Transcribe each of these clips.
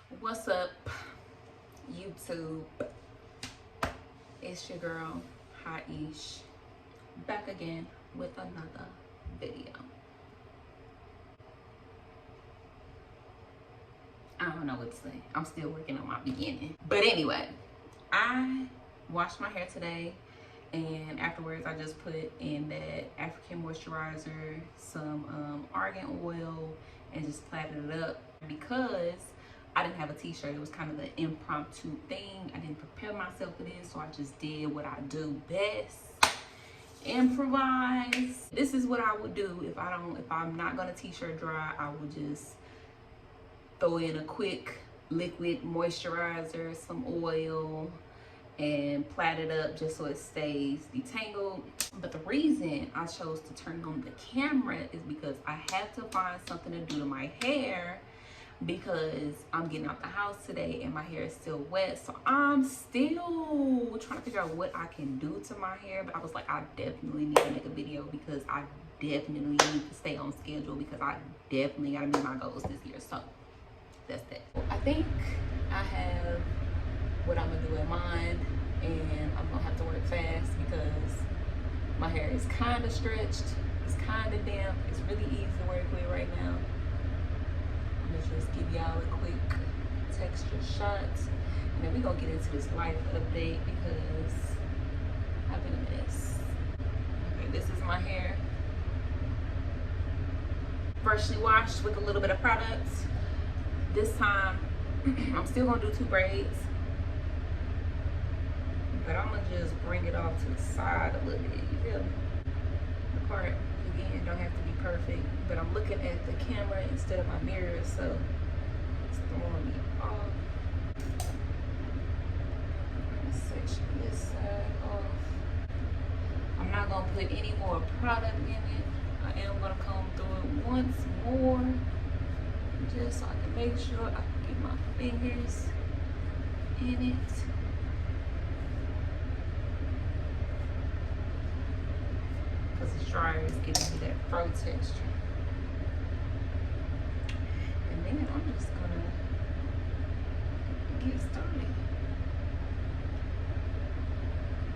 What's up, YouTube? It's your girl, HiiEishh, back again with another video. I don't know what to say. I'm still working on my beginning. But anyway, I washed my hair today, and afterwards I just put in that African moisturizer, some argan oil, and just plaited it up because I didn't have a t-shirt. It was kind of an impromptu thing. I didn't prepare myself for this, so I just did what I do best: improvise. This is what I would do if I'm not gonna t-shirt dry. I would just throw in a quick liquid moisturizer, some oil, and plait it up just so it stays detangled. But the reason I chose to turn on the camera is because I have to find something to do to my hair, because I'm getting out the house today and my hair is still wet. So I'm still trying to figure out what I can do to my hair. But I was like, I definitely need to make a video because I definitely need to stay on schedule, because I definitely gotta meet my goals this year. So that's that. I think I have what I'm gonna do in mind, and I'm gonna have to work fast because my hair is kind of stretched, it's kind of damp, it's really easy to work with right now. Let's just give y'all a quick texture shot, and then we're gonna get into this life update because I've been a mess. Okay, this is my hair, freshly washed with a little bit of product. This time I'm still gonna do 2 braids, but I'm gonna just bring it off to the side a little bit. You feel me? The part, again, don't have to be perfect, but I'm looking at the camera instead of my mirror, so it's throwing me off. I'm gonna section this side off. I'm not gonna put any more product in it. I am gonna comb through it once more, just so I can make sure I can get my fingers in it. Because this dryer is giving me that fro texture. And then I'm just gonna get started.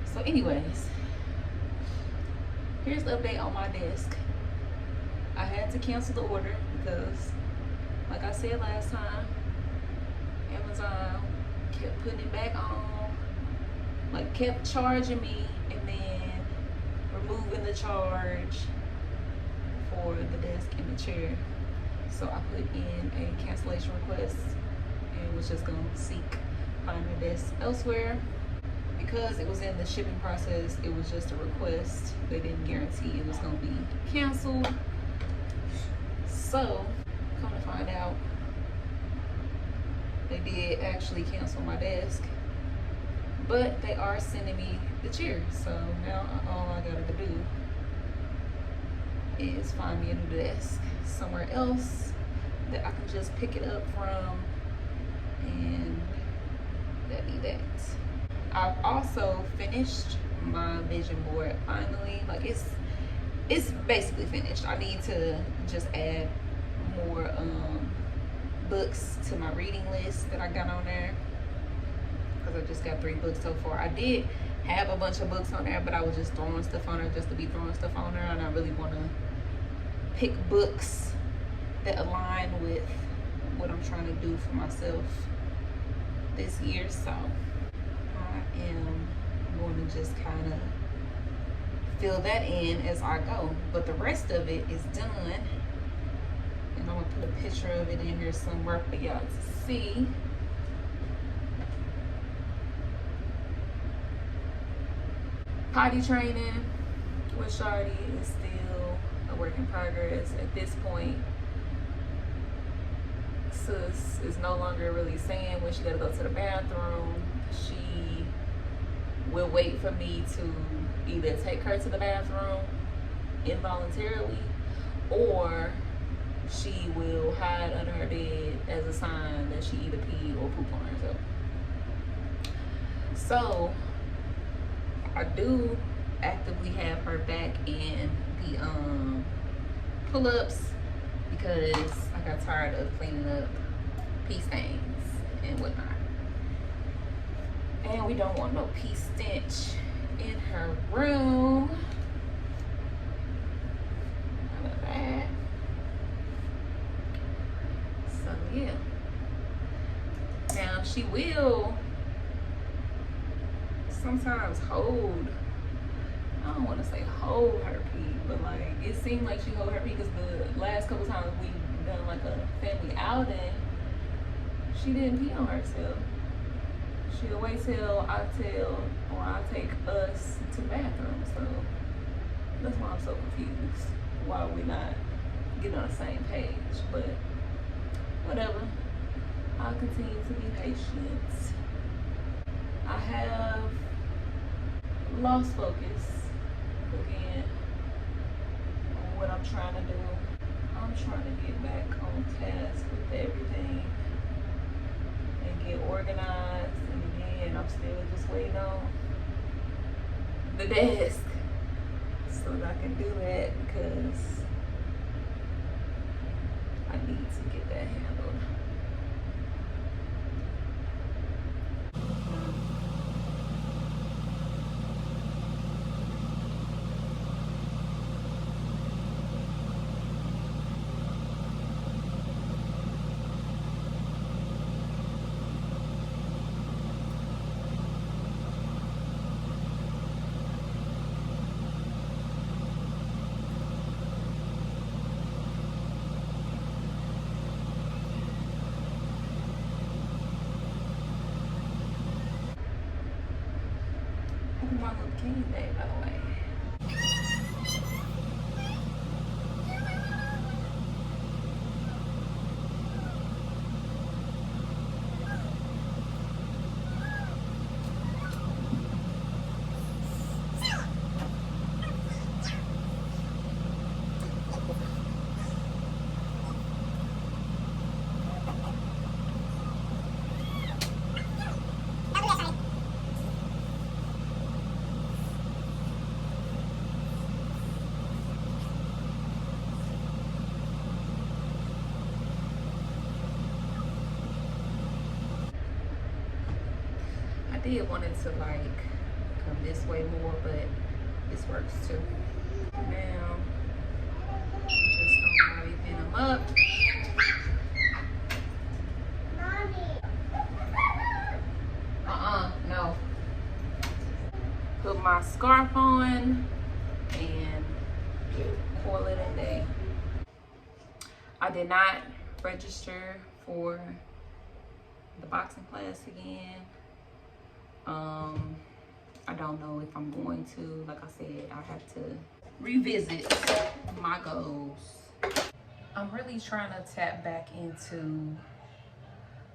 So anyways, here's the update on my desk. I had to cancel the order because, like I said last time, Amazon kept putting it back on, like kept charging me and then removing the charge for the desk and the chair. So I put in a cancellation request and was just gonna find a desk elsewhere. Because it was in the shipping process, it was just a request. They didn't guarantee it was gonna be canceled. So come to find out, they did actually cancel my desk, but they are sending me the chair. So now all I gotta do is find me a new desk somewhere else that I can just pick it up from, and that'd be that. I've also finished my vision board finally. Like it's basically finished. I need to just add more books to my reading list that I got on there, because I just got 3 books so far. I did have a bunch of books on there, but I was just throwing stuff on there just to be throwing stuff on there, and I really want to pick books that align with what I'm trying to do for myself this year. So I am going to just kind of fill that in as I go, but the rest of it is done, and I'm gonna put a picture of it in here somewhere for y'all to see. Potty training with Shawty is still a work in progress. At this point, sis is no longer really saying when she gotta go to the bathroom. She will wait for me to either take her to the bathroom involuntarily, or she will hide under her bed as a sign that she either peed or pooped on herself. So I do actively have her back in the pull-ups because I got tired of cleaning up pee stains. and whatnot. And we don't want no pee stench in her room. None of that. So yeah. Now she will sometimes hold, I don't want to say hold her pee, but like it seemed like she hold her pee because the last couple times we've done like a family outing, she didn't pee on herself. She'll wait till I tell or I take us to the bathroom. So that's why I'm so confused why we're not getting on the same page. But whatever. I'll continue to be patient. I have lost focus again on what I'm trying to do. I'm trying to get back on task with everything and get organized. And again, I'm still just waiting on the desk so that I can do that because I need to get that handled. My little king day, by the way. I did want it to like come this way more, but this works too. Now, I'm just gonna already pin them up. No. Put my scarf on and call it a day. I did not register for the boxing class again. I don't know if I'm going to. Like I said, I have to revisit my goals. I'm really trying to tap back into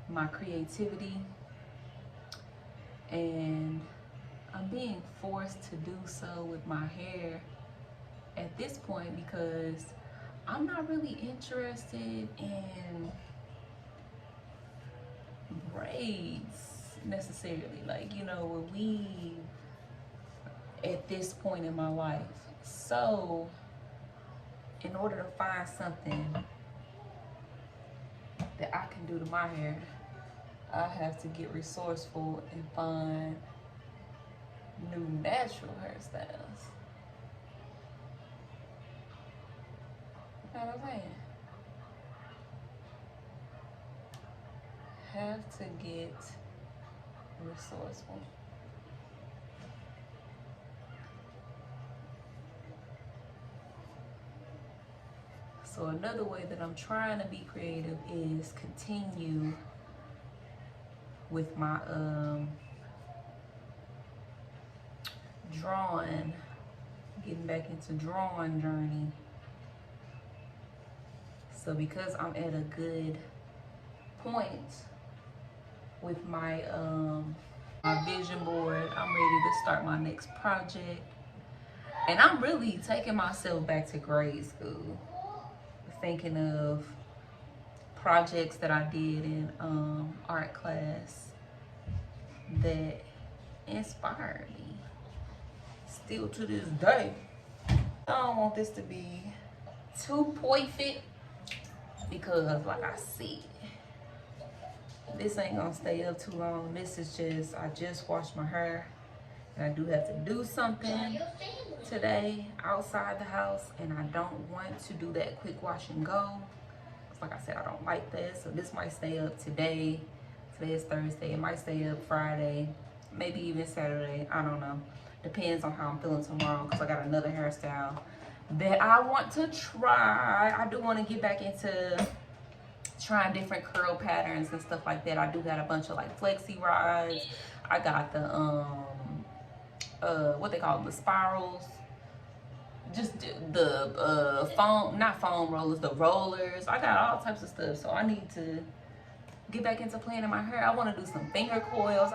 my creativity, and I'm being forced to do so with my hair at this point because I'm not really interested in braids necessarily, like, you know, when we at this point in my life. So in order to find something that I can do to my hair, I have to get resourceful and find new natural hairstyles. You know what I'm saying? Have to get resourceful. So another way that I'm trying to be creative is continue with my drawing, getting back into drawing journey. So because I'm at a good point with my my vision board, I'm ready to start my next project. And I'm really taking myself back to grade school, thinking of projects that I did in art class that inspired me still to this day. I don't want this to be too perfect because, like I said, This ain't gonna stay up too long. This is just, I just washed my hair. And I do have to do something today outside the house. And I don't want to do that quick wash and go. Like I said, I don't like that. So this might stay up today. Today is Thursday. It might stay up Friday. Maybe even Saturday. I don't know. Depends on how I'm feeling tomorrow. Because I got another hairstyle that I want to try. I do want to get back into trying different curl patterns and stuff like that. I do got a bunch of like flexi rods. I got the what they call them, the spirals, just the foam, not foam rollers, the rollers. I got all types of stuff, so I need to get back into playing in my hair. I want to do some finger coils.